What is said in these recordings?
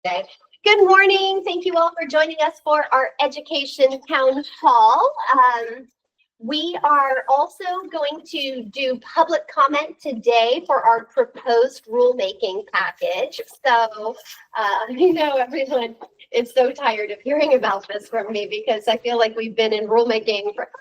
Okay. Good morning. Thank you all for joining us for our education town hall. We are also going to do public comment today for our proposed rulemaking package. So I know everyone is so tired of hearing about this from me because I feel like we've been in rulemaking forever.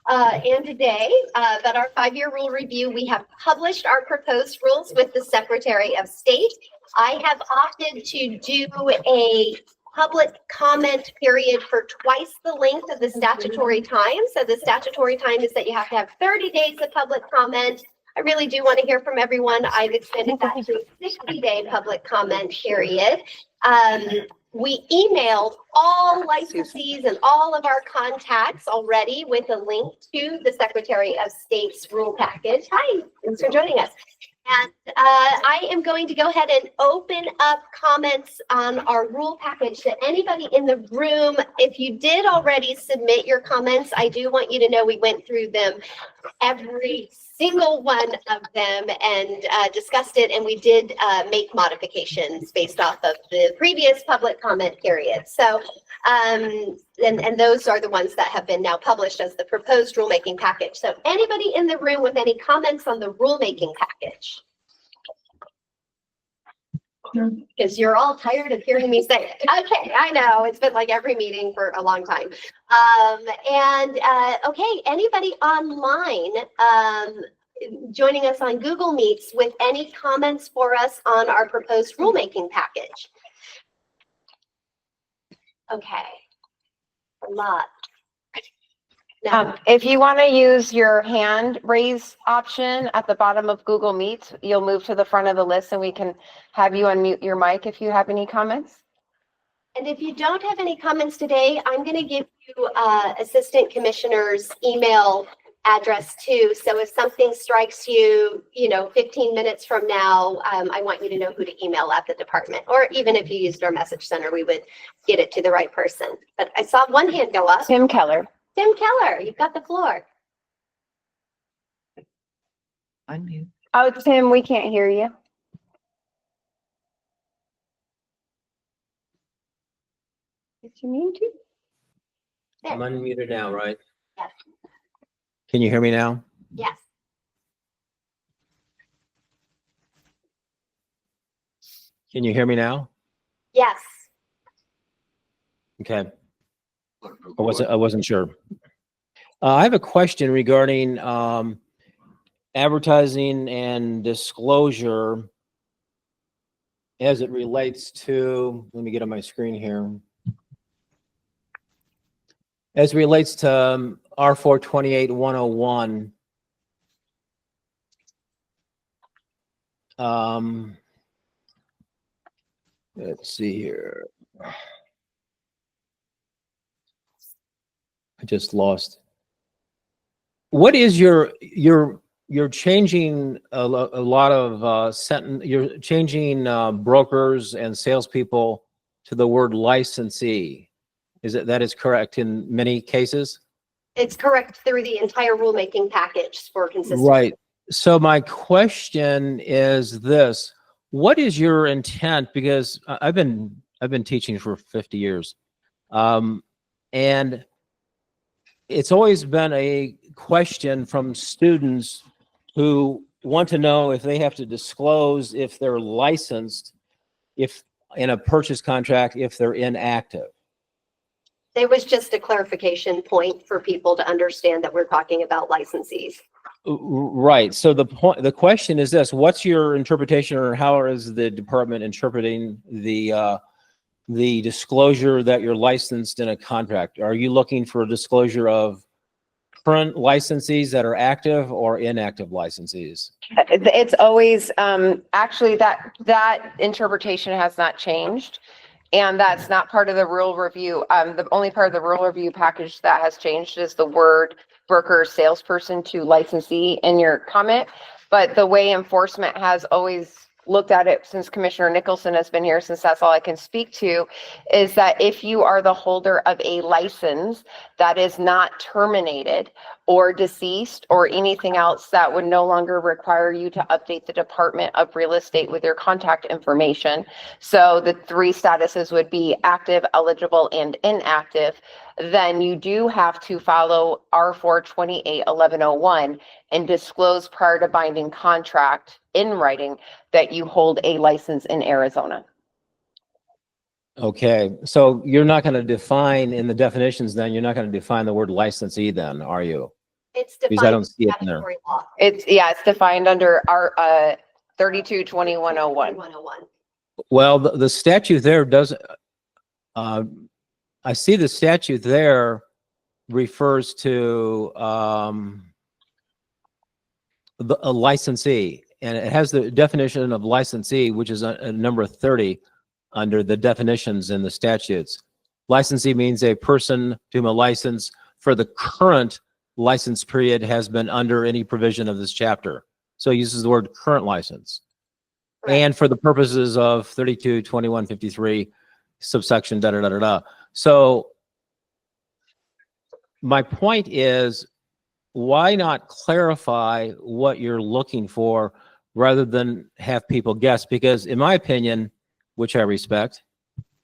And today, but our 5-year rule review, we have published our proposed rules with the Secretary of State. I have opted to do a public comment period for twice the length of the statutory time. So the statutory time is that you have to have 30 days of public comment. I really do want to hear from everyone. I've extended that to a 60-day public comment period. We emailed all licensees and all of our contacts already with a link to the Secretary of State's rule package. Hi, thanks for joining us. And I am going to go ahead and open up comments on our rule package to anybody in the room. If you did already submit your comments, I do want you to know we went through them, every single one of them, and discussed it, and we did make modifications based off of the previous public comment period. So, and those are the ones that have been now published as the proposed rulemaking package. So anybody in the room with any comments on the rulemaking package? Because you're all tired of hearing me say it. Okay, I know it's been like every meeting for a long time. Okay, anybody online joining us on Google Meets with any comments for us on our proposed rulemaking package? Okay, a lot. No. If you want to use your hand raise option at the bottom of Google Meet, you'll move to the front of the list and we can have you unmute your mic if you have any comments. And if you don't have any comments today, I'm going to give you Assistant Commissioner's email address too. So if something strikes you, 15 minutes from now, I want you to know who to email at the department. Or even if you used our message center, we would get it to the right person. But I saw one hand go up. Tim Keller. Tim Keller, you've got the floor. Unmute. Oh, Tim, we can't hear you. Did you mean to? There. I'm unmuted now, right? Yes. Can you hear me now? Yes. Can you hear me now? Yes. Okay. I wasn't sure. I have a question regarding advertising and disclosure as it relates to, let me get on my screen here. As it relates to R428-101, let's see here. I just lost. What is you're changing a lot of you're changing brokers and salespeople to the word licensee. That is correct in many cases? It's correct through the entire rulemaking package for consistency. Right. So my question is this: what is your intent? Because I've been teaching for 50 years, and it's always been a question from students who want to know if they have to disclose if they're licensed, if in a purchase contract, if they're inactive. It was just a clarification point for people to understand that we're talking about licensees. Right. So the question is this: what's your interpretation, or how is the department interpreting the disclosure that you're licensed in a contract? Are you looking for a disclosure of current licensees that are active or inactive licensees? It's always actually that interpretation has not changed, and that's not part of the rule review. The only part of the rule review package that has changed is the word broker salesperson to licensee in your comment. But the way enforcement has always looked at it since Commissioner Nicholson has been here, since that's all I can speak to, is that if you are the holder of a license that is not terminated, or deceased, or anything else that would no longer require you to update the Department of Real Estate with your contact information. So the three statuses would be active, eligible, and inactive. Then you do have to follow R4 281101 and disclose prior to binding contract in writing that you hold a license in Arizona. Okay, so you're not going to define in the definitions, then you're not going to define the word licensee then, are you? It's Because I defined don't in see it in there. statutory law. It's defined under our 322101. 101. Well, the statute there does, I see the statute there refers to a licensee, and it has the definition of licensee, which is a number 30 under the definitions in the statutes. Licensee means a person to whom a license for the current license period has been under any provision of this chapter. So it uses the word current license. Right. And for the purposes of 322153 subsection da da da da da. So my point is, why not clarify what you're looking for rather than have people guess? Because in my opinion, which I respect,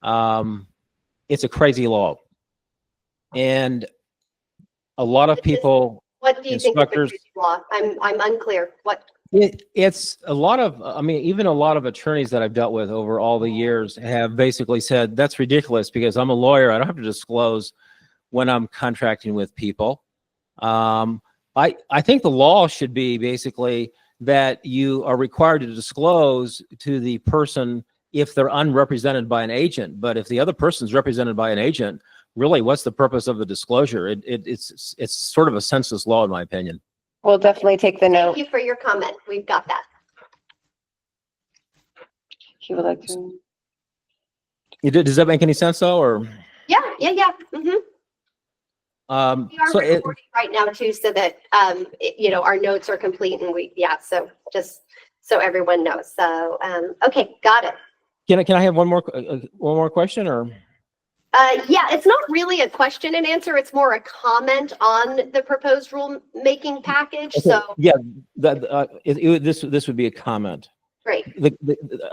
it's a crazy law. And a lot of people, What do you think is the instructors- crazy law? I'm unclear. What? it's a lot of, I mean, even a lot of attorneys that I've dealt with over all the years have basically said, that's ridiculous because I'm a lawyer. I don't have to disclose when I'm contracting with people. I think the law should be basically that you are required to disclose to the person if they're unrepresented by an agent. But if the other person's represented by an agent, really, what's the purpose of the disclosure? It's sort of a senseless law, in my opinion. We'll definitely take the Thank note. you for your comment. We've got that. She would like to. Does that make any sense, though, or? Yeah. Mm-hmm. We are So recording right now too, so that, our notes are complete and so just so everyone knows. So, okay, got it. Can I have one more question, or? Yeah, it's not really a question and answer. It's more a comment on the proposed rulemaking package. Okay, So, yeah, this would be a comment. great.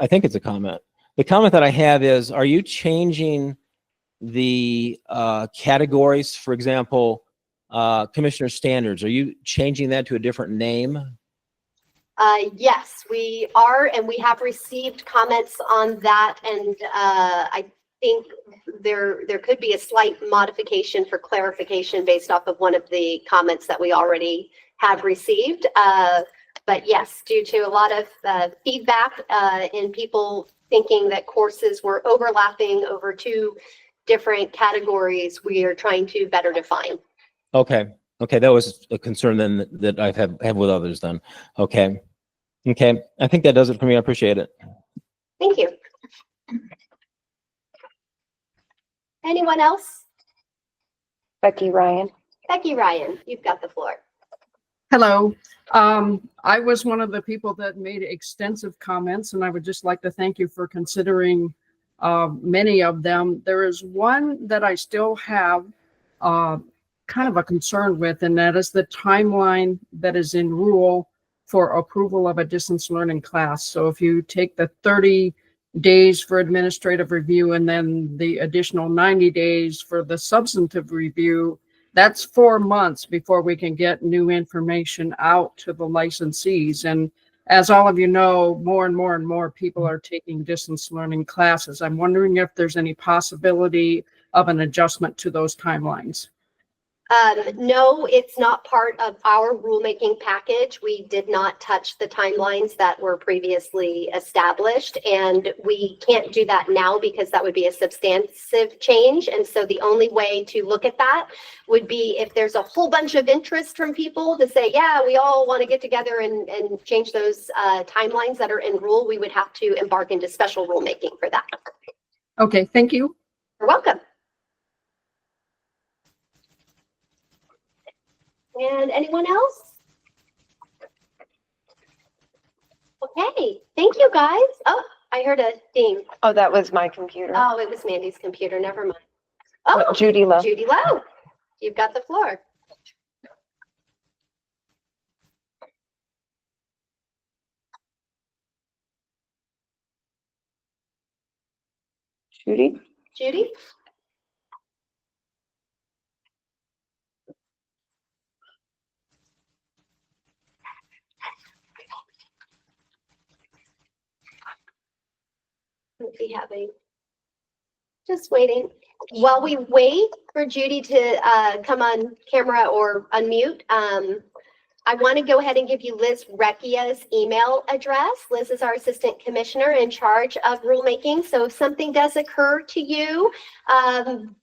I think it's a comment. The comment that I have is, are you changing the categories? For example, commissioner standards, are you changing that to a different name? Yes, we are, and we have received comments on that, and I think there could be a slight modification for clarification based off of one of the comments that we already have received. But yes, due to a lot of feedback and people thinking that courses were overlapping over two different categories, we are trying to better define. Okay, that was a concern then that I've had with others then. Okay, I think that does it for me. I appreciate it. Thank you. Anyone else? Becky Ryan. Becky Ryan, you've got the floor. Hello. I was one of the people that made extensive comments, and I would just like to thank you for considering many of them. There is one that I still have kind of a concern with, and that is the timeline that is in rule for approval of a distance learning class. So if you take the 30 days for administrative review and then the additional 90 days for the substantive review, that's 4 months before we can get new information out to the licensees. And as all of you know, more and more and more people are taking distance learning classes. I'm wondering if there's any possibility of an adjustment to those timelines. No, it's not part of our rulemaking package. We did not touch the timelines that were previously established, and we can't do that now because that would be a substantive change. And so the only way to look at that would be if there's a whole bunch of interest from people to say, yeah, we all want to get together and change those timelines that are in rule, we would have to embark into special rulemaking for that. Okay, thank you. You're welcome. And anyone else? Okay, thank you guys. Oh, I heard a ding. Oh, that was my computer. Oh, it was Mandy's computer. Never mind. Oh, Judy Lowe. Judy Lowe, you've got the floor. Judy? Judy? Let's see, just waiting. While we wait for Judy to come on camera or unmute, I want to go ahead and give you Liz Recchia's email address. Liz is our assistant commissioner in charge of rulemaking. So if something does occur to you in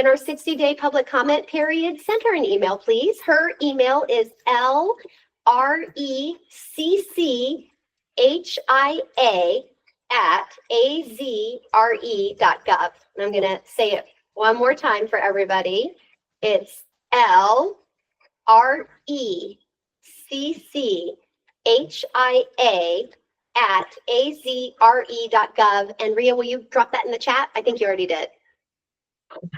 our 60-day public comment period, send her an email, please. Her email is LRECCHIA@azre.gov. And I'm going to say it one more time for everybody. It's LRECCHIA@azre.gov. And Rhea, will you drop that in the chat? I think you already did.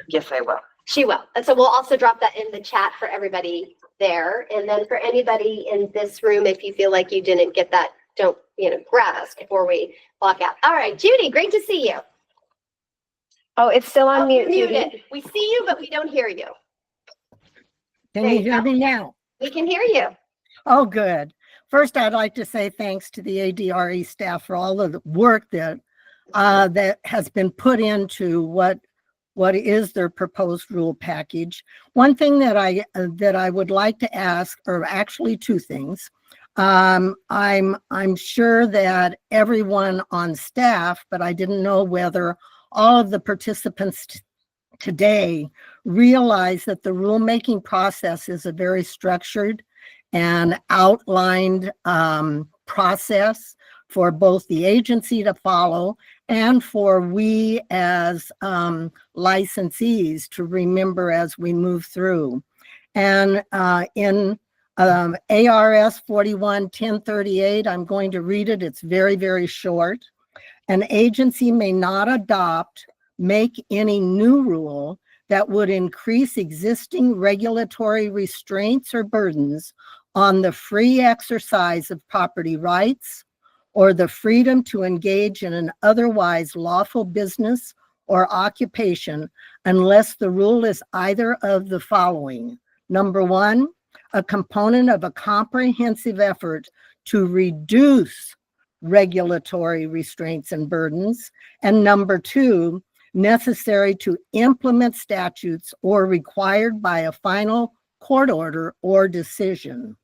Yes, I will. She will. And so we'll also drop that in the chat for everybody there. And then for anybody in this room, if you feel like you didn't get that, don't, grab us before we log out. All right, Judy, great to see you. Oh, it's still on Oh, mute, you're Judy. muted. We see you, but we don't hear you. Can There you you hear go. me now? We can hear you. Oh, good. First, I'd like to say thanks to the ADRE staff for all of the work that that has been put into what is their proposed rule package. One thing that I would like to ask, or actually two things. I'm sure that everyone on staff, but I didn't know whether all of the participants today realize that the rulemaking process is a very structured and outlined process for both the agency to follow and for we as licensees to remember as we move through. And in ARS 41-1038, I'm going to read it. It's very, very short. An agency may not make any new rule that would increase existing regulatory restraints or burdens on the free exercise of property rights or the freedom to engage in an otherwise lawful business or occupation unless the rule is either of the following. Number one, a component of a comprehensive effort to reduce regulatory restraints and burdens. And number two, necessary to implement statutes or required by a final court order or decision.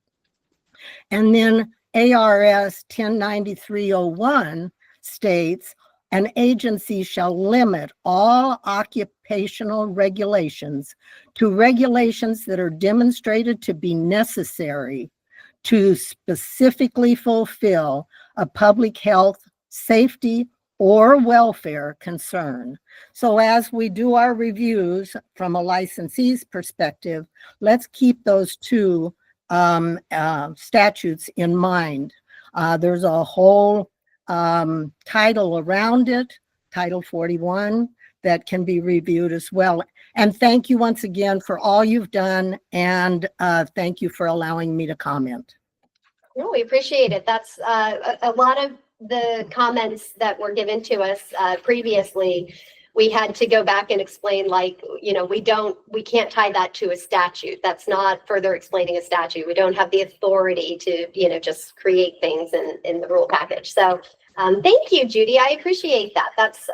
And then ARS 1093-01 states, an agency shall limit all occupational regulations to regulations that are demonstrated to be necessary to specifically fulfill a public health, safety, or welfare concern. So as we do our reviews from a licensee's perspective, let's keep those two statutes in mind. There's a whole title around it, Title 41, that can be reviewed as well. And thank you once again for all you've done, and thank you for allowing me to comment. No, we appreciate it. That's a lot of the comments that were given to us previously. We had to go back and explain, like, we can't tie that to a statute. That's not further explaining a statute. We don't have the authority to, just create things in the rule package. So thank you, Judy. I appreciate that. That's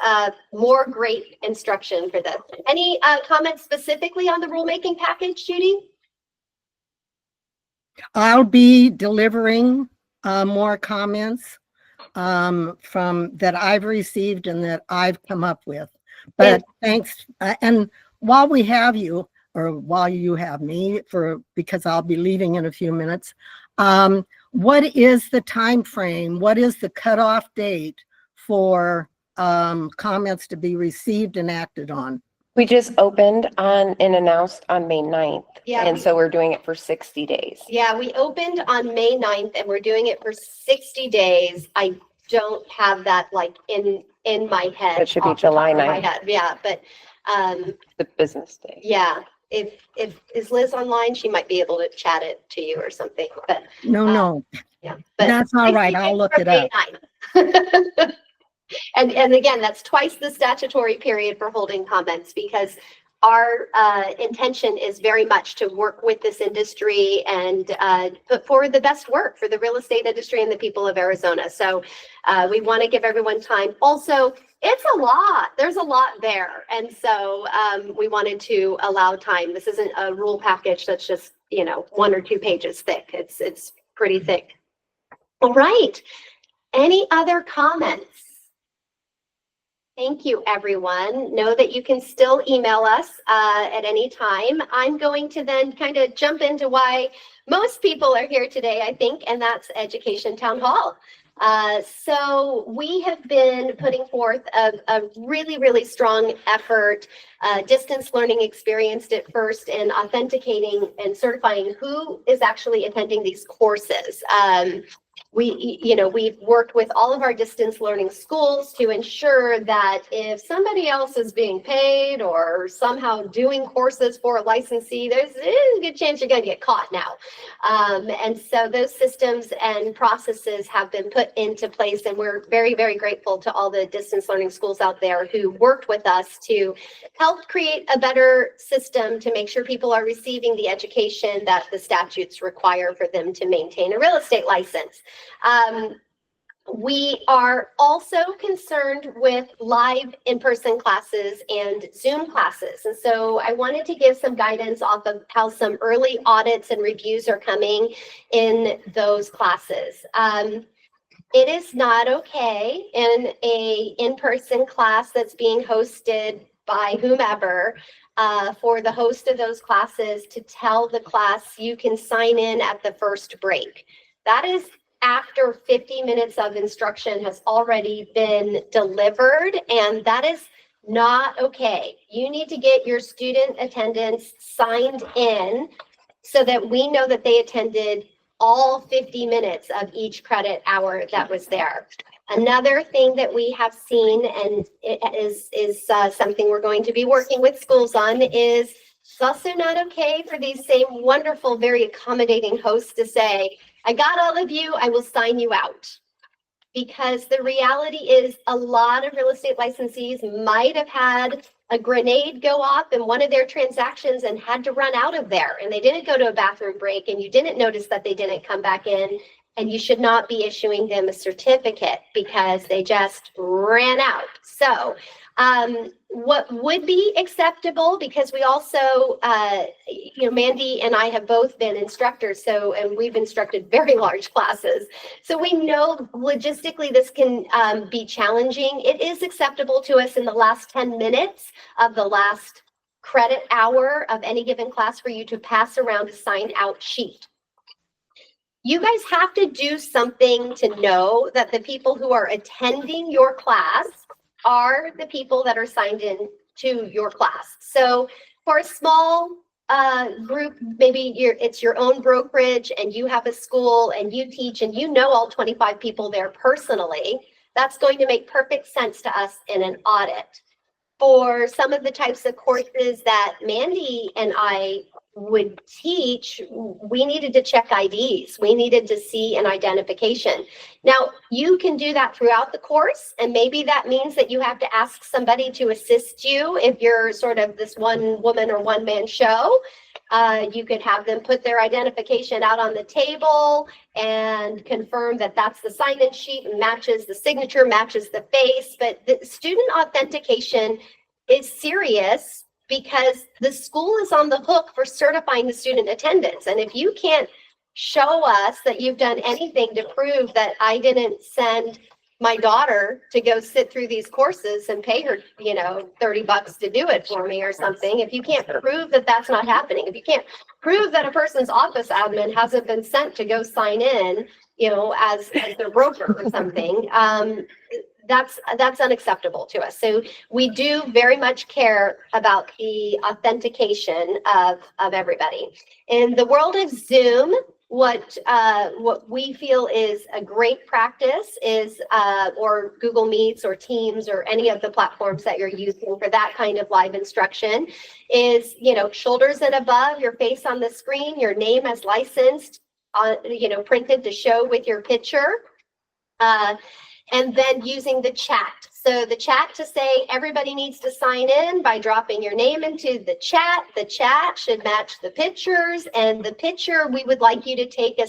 more great instruction for this. Any comments specifically on the rulemaking package, Judy? I'll be delivering more comments from that I've received and that I've come up with. But thanks. And while we have you, or while you have me, because I'll be leaving in a few minutes, what is the time frame? What is the cutoff date for comments to be received and acted on? We just opened and announced on May 9th. Yeah. And so we're doing it for 60 days. Yeah, we opened on May 9th and we're doing it for 60 days. I don't have that in my head. It should be off the top July of my 9th. head. Yeah, but The business day. yeah, if is Liz online, she might be able to chat it to you or something. But No, yeah, but that's all right. 60 I'll days look from it up. May 9th. And again, that's twice the statutory period for holding comments, because our intention is very much to work with this industry and put forward the best work for the real estate industry and the people of Arizona. So we want to give everyone time. Also, it's a lot. There's a lot there. And so we wanted to allow time. This isn't a rule package that's just, 1 or 2 pages thick. It's pretty thick. All right. Any other comments? Thank you, everyone. Know that you can still email us at any time. I'm going to then kind of jump into why most people are here today, I think, and that's Education Town Hall. So we have been putting forth a really, really strong effort. Distance learning experienced it first in authenticating and certifying who is actually attending these courses. We've worked with all of our distance learning schools to ensure that if somebody else is being paid or somehow doing courses for a licensee, there's a good chance you're going to get caught now. And so those systems and processes have been put into place, and we're very, very grateful to all the distance learning schools out there who worked with us to help create a better system to make sure people are receiving the education that the statutes require for them to maintain a real estate license. We are also concerned with live in-person classes and Zoom classes. And so I wanted to give some guidance off of how some early audits and reviews are coming in those classes. It is not okay in a in-person class that's being hosted by whomever for the host of those classes to tell the class you can sign in at the first break. That is after 50 minutes of instruction has already been delivered, and that is not okay. You need to get your student attendance signed in so that we know that they attended all 50 minutes of each credit hour that was there. Another thing that we have seen, and it is something we're going to be working with schools on, is it's also not okay for these same wonderful, very accommodating hosts to say, I got all of you, I will sign you out. Because the reality is a lot of real estate licensees might have had a grenade go off in one of their transactions and had to run out of there, and they didn't go to a bathroom break, and you didn't notice that they didn't come back in, and you should not be issuing them a certificate because they just ran out. So what would be acceptable, because we also, Mandy and I have both been instructors, and we've instructed very large classes. So we know logistically this can be challenging. It is acceptable to us in the last 10 minutes of the last credit hour of any given class for you to pass around a sign out sheet. You guys have to do something to know that the people who are attending your class are the people that are signed in to your class. So for a small group, maybe it's your own brokerage and you have a school and you teach and you know all 25 people there personally, that's going to make perfect sense to us in an audit. For some of the types of courses that Mandy and I would teach, we needed to check IDs. We needed to see an identification. Now, you can do that throughout the course, and maybe that means that you have to ask somebody to assist you if you're sort of this one woman or one man show. You could have them put their identification out on the table and confirm that that's the sign-in sheet and matches the signature, matches the face. But the student authentication is serious because the school is on the hook for certifying the student attendance. And if you can't show us that you've done anything to prove that I didn't send my daughter to go sit through these courses and pay her, $30 to do it for me or something, if you can't prove that that's not happening, if you can't prove that a person's office admin hasn't been sent to go sign in, as their broker or something, that's unacceptable to us. So we do very much care about the authentication of everybody. In the world of Zoom, what we feel is a great practice is, or Google Meets or Teams or any of the platforms that you're using for that kind of live instruction, is, shoulders and above, your face on the screen, your name as licensed, printed to show with your picture. and then using the chat. So the chat to say everybody needs to sign in by dropping your name into the chat. The chat should match the pictures, and the picture, we would like you to take a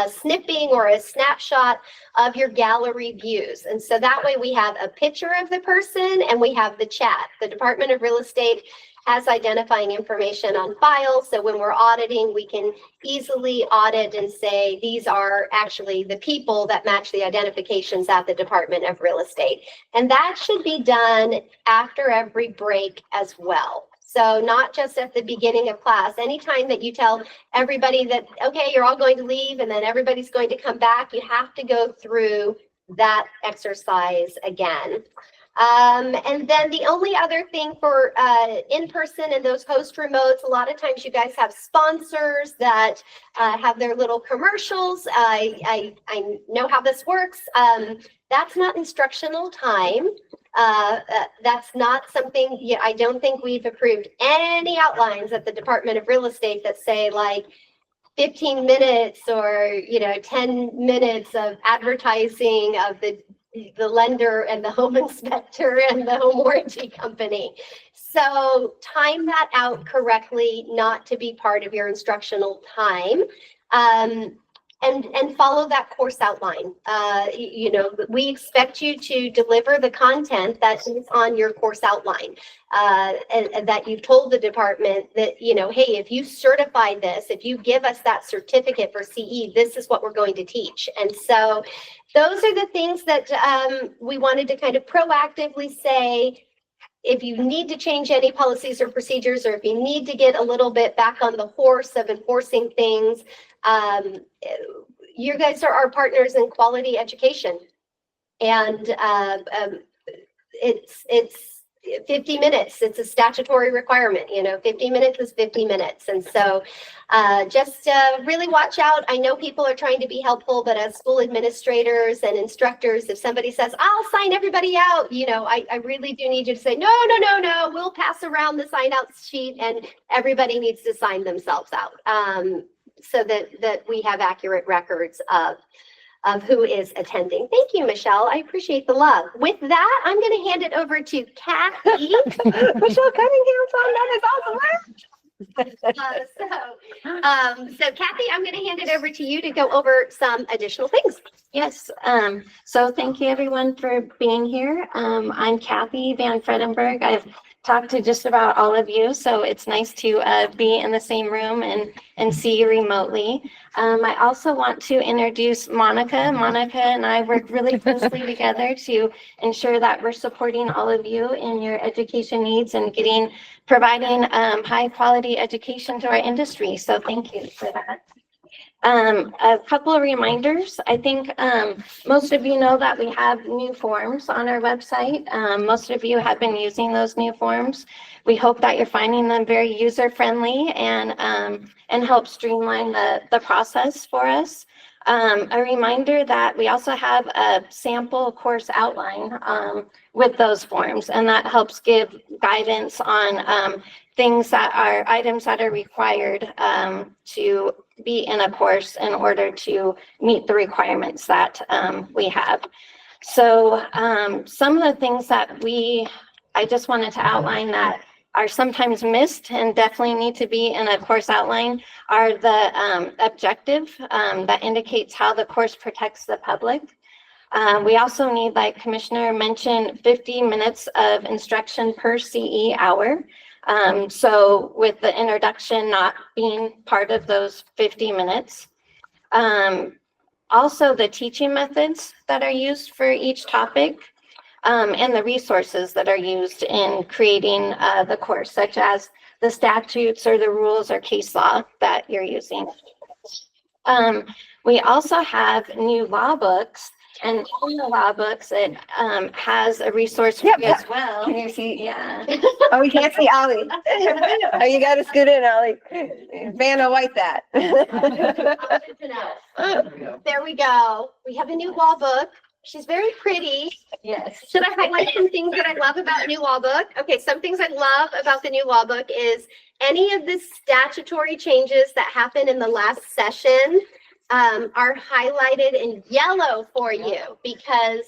snipping or a snapshot of your gallery views. And so that way we have a picture of the person and we have the chat. The Department of Real Estate has identifying information on file. So when we're auditing, we can easily audit and say, these are actually the people that match the identifications at the Department of Real Estate. And that should be done after every break as well. So not just at the beginning of class. Anytime that you tell everybody that, okay, you're all going to leave and then everybody's going to come back, you have to go through that exercise again. And then the only other thing for in-person and those host remotes, a lot of times you guys have sponsors that have their little commercials. I know how this works. That's not instructional time. That's not something, I don't think we've approved any outlines at the Department of Real Estate that say like 15 minutes or, 10 minutes of advertising of the lender and the home inspector and the home warranty company. So time that out correctly, not to be part of your instructional time. And follow that course outline. We expect you to deliver the content that is on your course outline, and that you've told the department that, hey, if you certify this, if you give us that certificate for CE, this is what we're going to teach. And so those are the things that we wanted to kind of proactively say. If you need to change any policies or procedures, or if you need to get a little bit back on the horse of enforcing things, you guys are our partners in quality education. And it's 50 minutes. It's a statutory requirement. 50 minutes is 50 minutes. And so just really watch out. I know people are trying to be helpful, but as school administrators and instructors, if somebody says, I'll sign everybody out, I really do need you to say, no, we'll pass around the sign out sheet and everybody needs to sign themselves out, so that we have accurate records of who is attending. Thank you, Michelle. I appreciate the love. With that, I'm going to hand it over to Kathy. Michelle Cunningham's on that is awesome. So Kathy, I'm going to hand it over to you to go over some additional things. Yes. So thank you everyone for being here. I'm Kathy Van Fredenberg. I've talked to just about all of you, so it's nice to be in the same room and see you remotely. I also want to introduce Monica. Monica and I work really closely together to ensure that we're supporting all of you in your education needs and providing high quality education to our industry. So thank you for that. A couple of reminders. I think most of you know that we have new forms on our website. Most of you have been using those new forms. We hope that you're finding them very user-friendly and help streamline the process for us. A reminder that we also have a sample course outline with those forms, and that helps give guidance on items that are required to be in a course in order to meet the requirements that we have. So some of the things that I just wanted to outline that are sometimes missed and definitely need to be in a course outline are the objective that indicates how the course protects the public. We also need, like Commissioner mentioned, 50 minutes of instruction per CE hour. So with the introduction not being part of those 50 minutes. Also the teaching methods that are used for each topic, and the resources that are used in creating the course, such as the statutes or the rules or case law that you're using. We also have new law books. And in the law books, it has a resource for you as well. Can you see? Yeah. Oh, we can't see Ollie. Oh, you got to scoot in, Ollie. Vanna White that. There we go. We have a new law book. She's very pretty. Yes. Should I highlight some things that I love about the new law book? Okay, some things I love about the new law book is any of the statutory changes that happened in the last session are highlighted in yellow for you because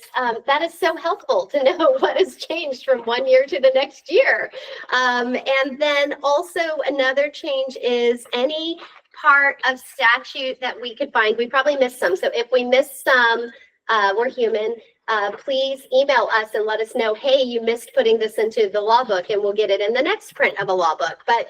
that is so helpful to know what has changed from one year to the next year. And then also another change is any part of statute that we could find. We probably missed some. So if we missed some, we're human. Please email us and let us know, hey, you missed putting this into the law book, and we'll get it in the next print of a law book. But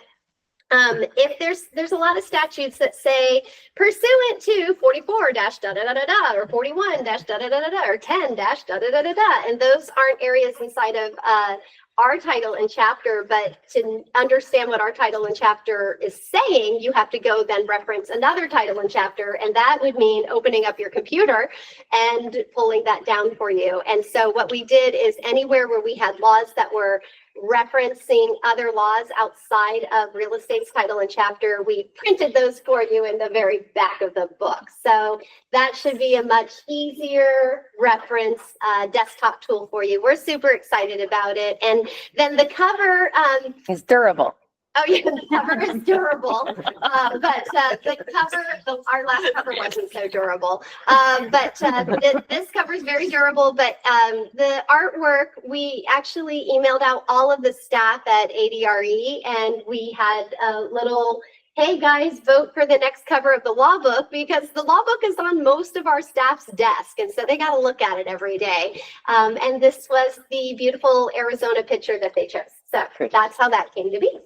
if there's a lot of statutes that say pursuant to 44 dash da da da da da or 41 dash da da da da da or 10 dash da da da da da, and those aren't areas inside of our title and chapter, but to understand what our title and chapter is saying, you have to go then reference another title and chapter, and that would mean opening up your computer and pulling that down for you. And so what we did is anywhere where we had laws that were referencing other laws outside of real estate's title and chapter, we printed those for you in the very back of the book. So that should be a much easier reference desktop tool for you. We're super excited about it. And then the cover, It's durable. oh yeah, the cover is durable, but the cover, our last cover wasn't so durable. This cover is very durable, but the artwork, we actually emailed out all of the staff at ADRE, and we had a little, hey guys, vote for the next cover of the law book, because the law book is on most of our staff's desk, and so they got to look at it every day. And this was the beautiful Arizona picture that they chose. So that's how that came to be.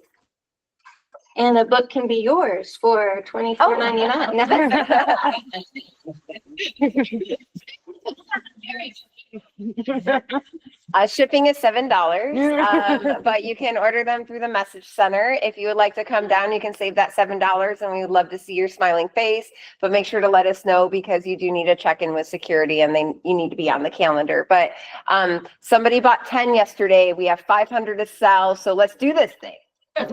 And a book can be yours for $24.99. Shipping is $7, but you can order them through the message center. If you would like to come down, you can save that $7, and we would love to see your smiling face. But make sure to let us know, because you do need to check in with security, and you need to be on the calendar. But somebody bought 10 yesterday. We have 500 to sell, so let's do this thing. I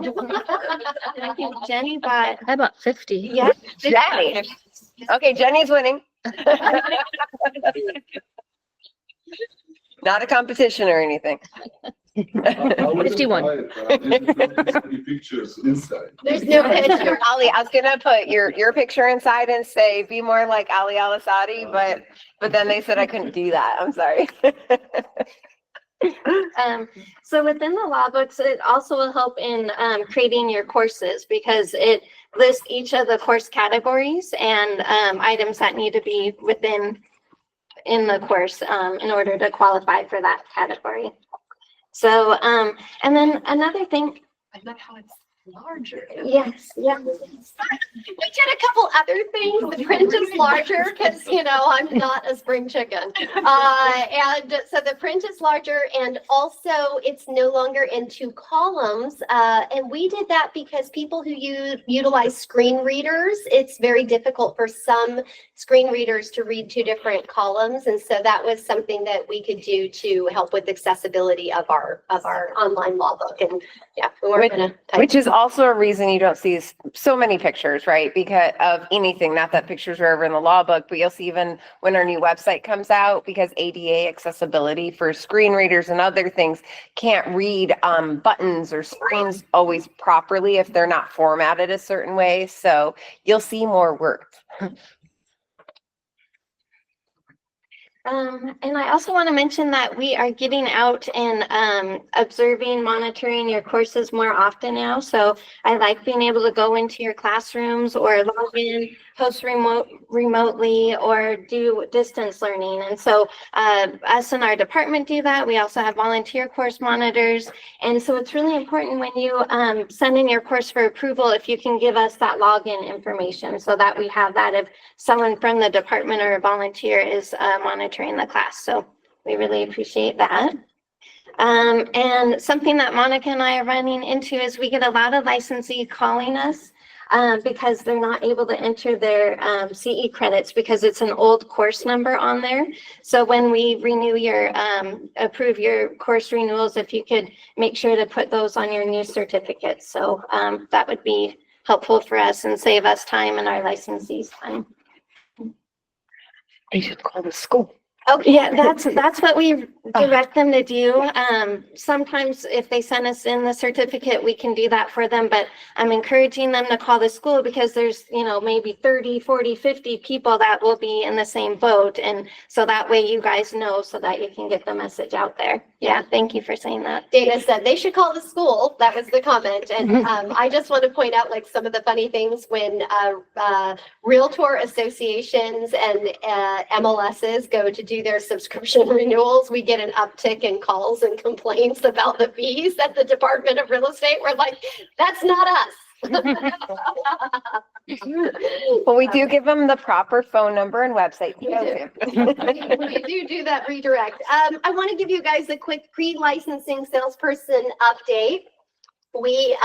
think Jenny bought, I bought 50. yeah. Jenny. Okay, Jenny's winning. Not a competition or anything. 51. Pictures inside. There's no picture. Ali, I was gonna put your picture inside and say, be more like Ali Al-Asadi, but then they said I couldn't do that. I'm sorry. So within the law books, it also will help in creating your courses, because it lists each of the course categories and items that need to be in the course in order to qualify for that category. So, and then another thing. I love how it's larger. Yes, yeah. We did a couple other things. The print is larger because, I'm not a spring chicken. And so the print is larger, and also it's no longer in 2 columns. And we did that because people who utilize screen readers, it's very difficult for some screen readers to read 2 different columns. And so that was something that we could do to help with accessibility of our online law book. And yeah, we weren't gonna type. Which is also a reason you don't see so many pictures, right? Because of anything, not that pictures are ever in the law book, but you'll see even when our new website comes out, because ADA accessibility for screen readers and other things can't read buttons or screens always properly if they're not formatted a certain way. So you'll see more words. And I also want to mention that we are getting out and observing, monitoring your courses more often now. So I like being able to go into your classrooms or log in, host remotely, or do distance learning. And so us in our department do that. We also have volunteer course monitors. And so it's really important when you send in your course for approval, if you can give us that login information, so that we have that if someone from the department or a volunteer is monitoring the class. So we really appreciate that. And something that Monica and I are running into is we get a lot of licensees calling us because they're not able to enter their CE credits because it's an old course number on there. So when we renew your, approve your course renewals, if you could make sure to put those on your new certificates. So that would be helpful for us and save us time and our licensees time. They should call the school. Oh, yeah, that's what we direct them to do. Sometimes if they send us in the certificate, we can do that for them, but I'm encouraging them to call the school because there's, maybe 30, 40, 50 people that will be in the same boat. And so that way you guys know so that you can get the message out there. Yeah, thank you for saying that. Dana said they should call the school. That was the comment. And I just want to point out like some of the funny things when realtor associations and MLSs go to do their subscription renewals. We get an uptick in calls and complaints about the fees at the Department of Real Estate. We're like, that's not us. Well, we do give them the proper phone number and website. We do that redirect. I want to give you guys a quick pre-licensing salesperson update. We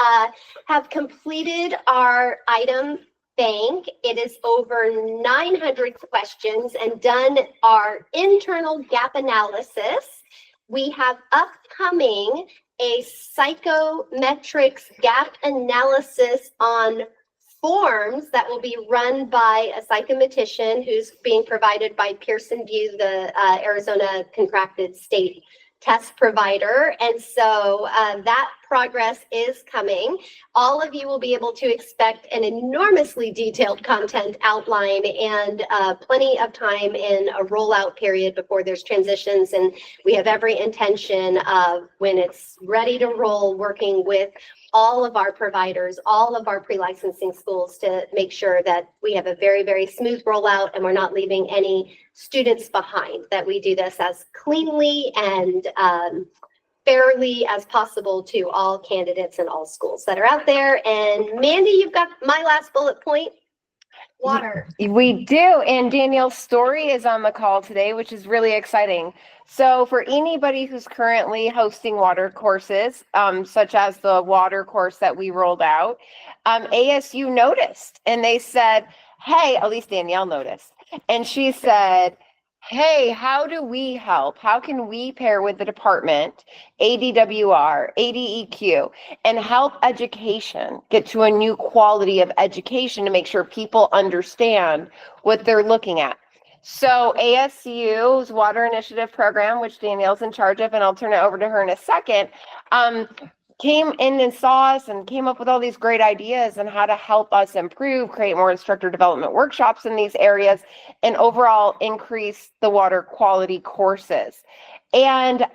have completed our item bank. It is over 900 questions and done our internal gap analysis. We have upcoming a psychometrics gap analysis on forms that will be run by a psychometrician who's being provided by Pearson VUE, the Arizona contracted state test provider. And so that progress is coming. All of you will be able to expect an enormously detailed content outline and plenty of time in a rollout period before there's transitions. And we have every intention of when it's ready to roll, working with all of our providers, all of our pre-licensing schools to make sure that we have a very, very smooth rollout and we're not leaving any students behind, that we do this as cleanly and fairly as possible to all candidates and all schools that are out there. And Mandy, you've got my last bullet point. Water. We do, and Danielle Story is on the call today, which is really exciting. So for anybody who's currently hosting water courses, such as the water course that we rolled out, ASU noticed, and they said, hey, at least Danielle noticed, and she said, hey, how do we help? How can we pair with the department, ADWR, ADEQ, and help education get to a new quality of education to make sure people understand what they're looking at? So ASU's Water Initiative Program, which Danielle's in charge of, and I'll turn it over to her in a second, came in and saw us and came up with all these great ideas on how to help us improve, create more instructor development workshops in these areas, and overall increase the water quality courses. And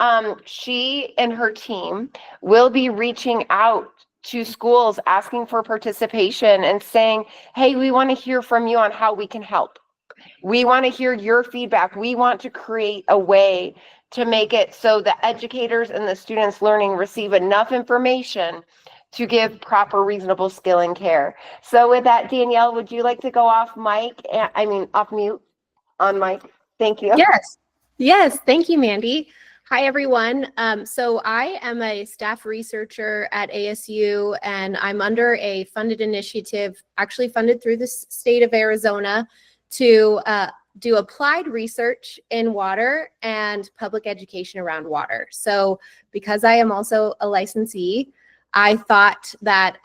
she and her team will be reaching out to schools asking for participation and saying, hey, we want to hear from you on how we can help. We want to hear your feedback. We want to create a way to make it so the educators and the students learning receive enough information to give proper, reasonable skill and care. So with that, Danielle, would you like to go off mic? Off mute on mic. Thank you. Yes. Thank you, Mandy. Hi, everyone. So I am a staff researcher at ASU, and I'm under a funded initiative, actually funded through the state of Arizona, to do applied research in water and public education around water. So because I am also a licensee, I thought that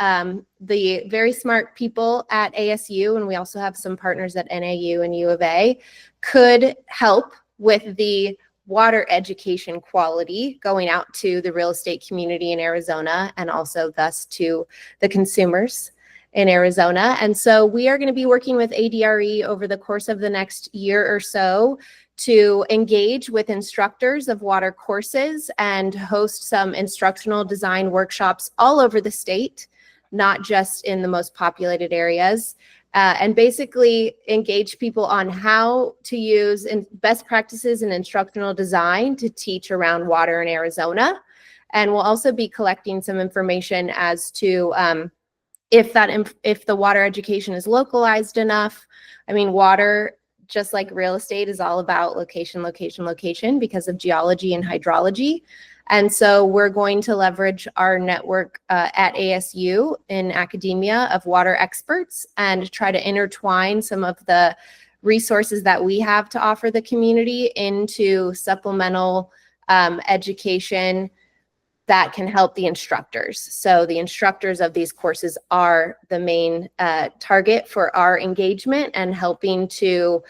the very smart people at ASU, and we also have some partners at NAU and U of A, could help with the water education quality going out to the real estate community in Arizona and also thus to the consumers in Arizona. And so we are going to be working with ADRE over the course of the next year or so to engage with instructors of water courses and host some instructional design workshops all over the state, not just in the most populated areas, and basically engage people on how to use best practices in instructional design to teach around water in Arizona. And we'll also be collecting some information as to if the water education is localized enough. I mean, water, just like real estate, is all about location, location, location because of geology and hydrology. And so we're going to leverage our network at ASU in academia of water experts and try to intertwine some of the resources that we have to offer the community into supplemental education that can help the instructors. So the instructors of these courses are the main target for our engagement and helping to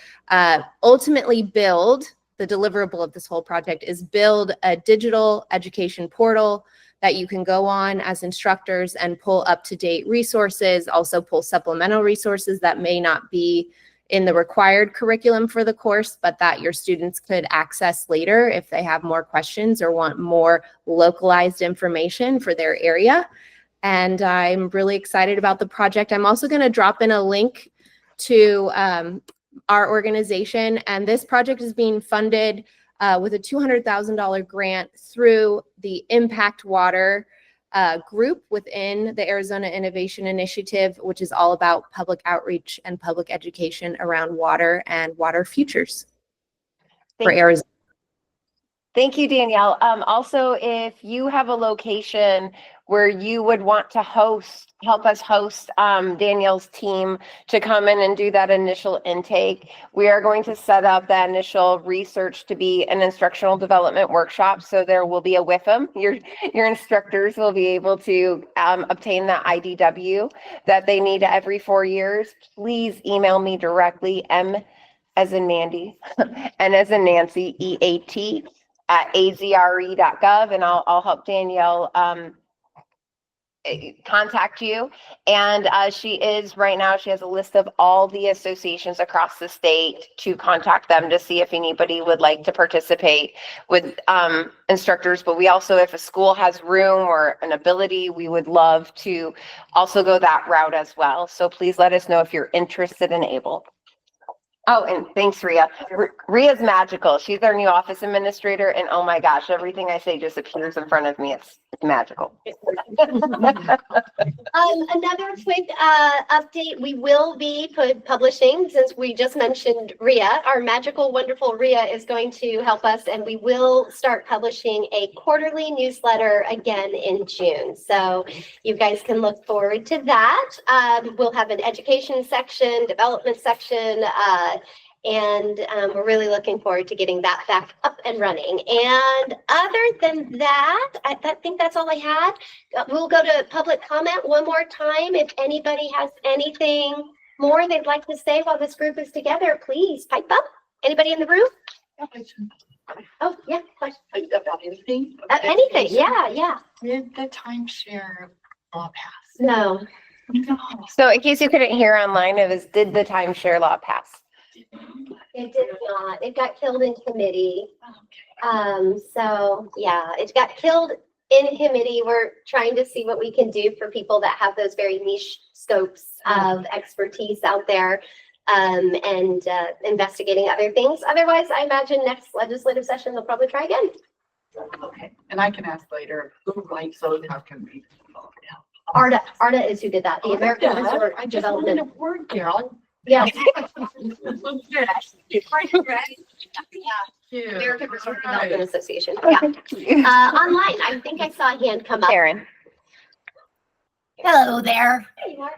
ultimately build the deliverable of this whole project is build a digital education portal that you can go on as instructors and pull up-to-date resources, also pull supplemental resources that may not be in the required curriculum for the course, but that your students could access later if they have more questions or want more localized information for their area. And I'm really excited about the project. I'm also going to drop in a link to our organization, and this project is being funded with a $200,000 grant through the Impact Water group within the Arizona Innovation Initiative, which is all about public outreach and public education around water and water futures for Arizona. Thank you, Danielle. Also, if you have a location where you would want to help us host Danielle's team to come in and do that initial intake, we are going to set up that initial research to be an instructional development workshop. So there will be a WIFM. Your instructors will be able to obtain that IDW that they need every 4 years. Please email me directly, M as in Mandy, N as in Nancy, EAT @azre.gov, and I'll help Danielle contact you. And she has a list of all the associations across the state to contact them to see if anybody would like to participate with instructors. But we also, if a school has room or an ability, we would love to also go that route as well. So please let us know if you're interested and able. Oh, and thanks, Rhea. Rhea's magical. She's our new office administrator, and oh my gosh, everything I say just appears in front of me. It's magical. Another quick update, we will be publishing, since we just mentioned Rhea, our magical, wonderful Rhea is going to help us, and we will start publishing a quarterly newsletter again in June. So you guys can look forward to that. We'll have an education section, development section, and we're really looking forward to getting that back up and running. And other than that, I think that's all I had. We'll go to public comment one more time. If anybody has anything more they'd like to say while this group is together, please pipe up. Anybody in the room? Oh, yeah, question. About anything? Anything, yeah. Did the timeshare law pass? No, So in case you couldn't hear online, it was, did the timeshare law pass? it did not. It got killed in committee. So yeah, it got killed in committee. We're trying to see what we can do for people that have those very niche scopes of expertise out there, and investigating other things. Otherwise, I imagine next legislative session, they'll probably try again. Okay, and I can ask later, who writes those, how can we? Arda is who did that, the American Resort I just wanted Development. a word, Carol. Yeah. American Resort Development Association, yeah. Online, I think I saw a hand come up. Karen. Hello there. There you are.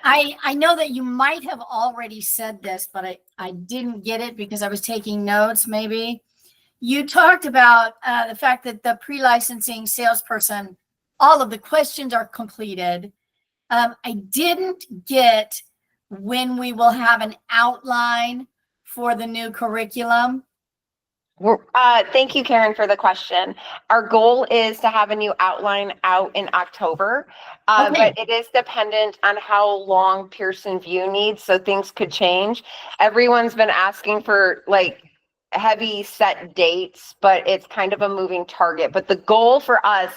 I know that you might have already said this, but I didn't get it because I was taking notes maybe. You talked about the fact that the pre-licensing salesperson, all of the questions are completed. I didn't get when we will have an outline for the new curriculum. Thank you, Karen, for the question. Our goal is to have a new outline out in October, Okay. but it is dependent on how long Pearson VUE needs, so things could change. Everyone's been asking for like heavy set dates, but it's kind of a moving target. But the goal for us,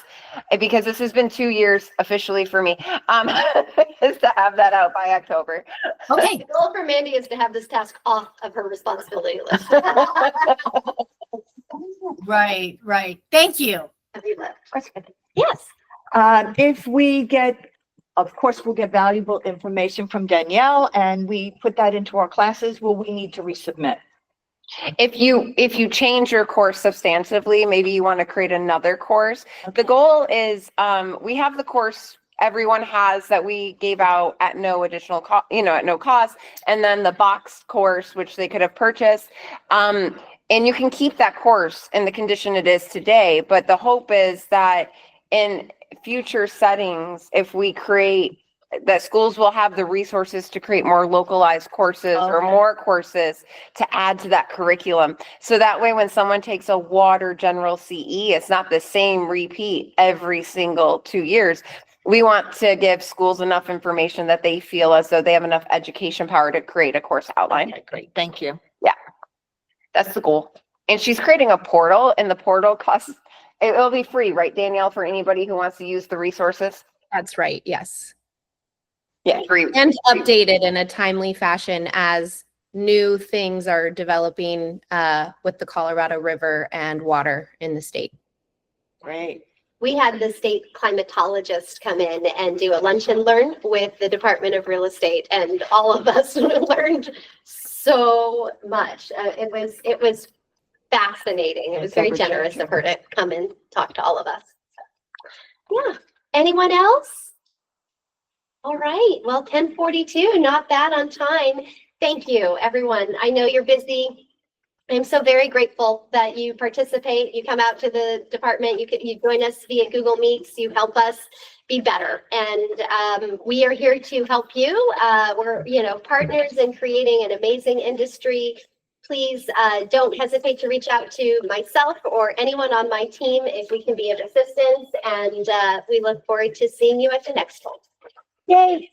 because this has been 2 years officially for me, is to have that out by October. Okay. The goal for Mandy is to have this task off of her responsibility list. Right. Thank you. Yes. If we get, of course, we'll get valuable information from Danielle and we put that into our classes, will we need to resubmit? If you change your course substantively, maybe you want to create another course. The goal is, we have the course everyone has that we gave out at no additional cost, at no cost. And then the boxed course, which they could have purchased. And you can keep that course in the condition it is today. But the hope is that in future settings, if we create that schools will have the resources to create more localized courses or Okay. more courses to add to that curriculum. So that way, when someone takes a water general CE, it's not the same repeat every single 2 years. We want to give schools enough information that they feel as though they have enough education power to create a course outline. Okay, great, thank you. That's the goal. And she's creating a portal, and the portal costs, it will be free, right, Danielle, for anybody who wants to use the resources? That's right. Yes. Yeah, free. And updated in a timely fashion as new things are developing with the Colorado River and water in the state. Great. We had the state climatologist come in and do a lunch and learn with the Department of Real Estate, and all of us learned so much. It was fascinating. It was very generous of her to come and talk to all of us. Yeah. Anyone else? All right. Well, 10:42, not bad on time. Thank you, everyone. I know you're busy. I'm so very grateful that you participate. You come out to the department. You join us via Google Meets. You help us be better, and we are here to help you. We're partners in creating an amazing industry. Please don't hesitate to reach out to myself or anyone on my team if we can be of assistance. And we look forward to seeing you at the next one. Yay!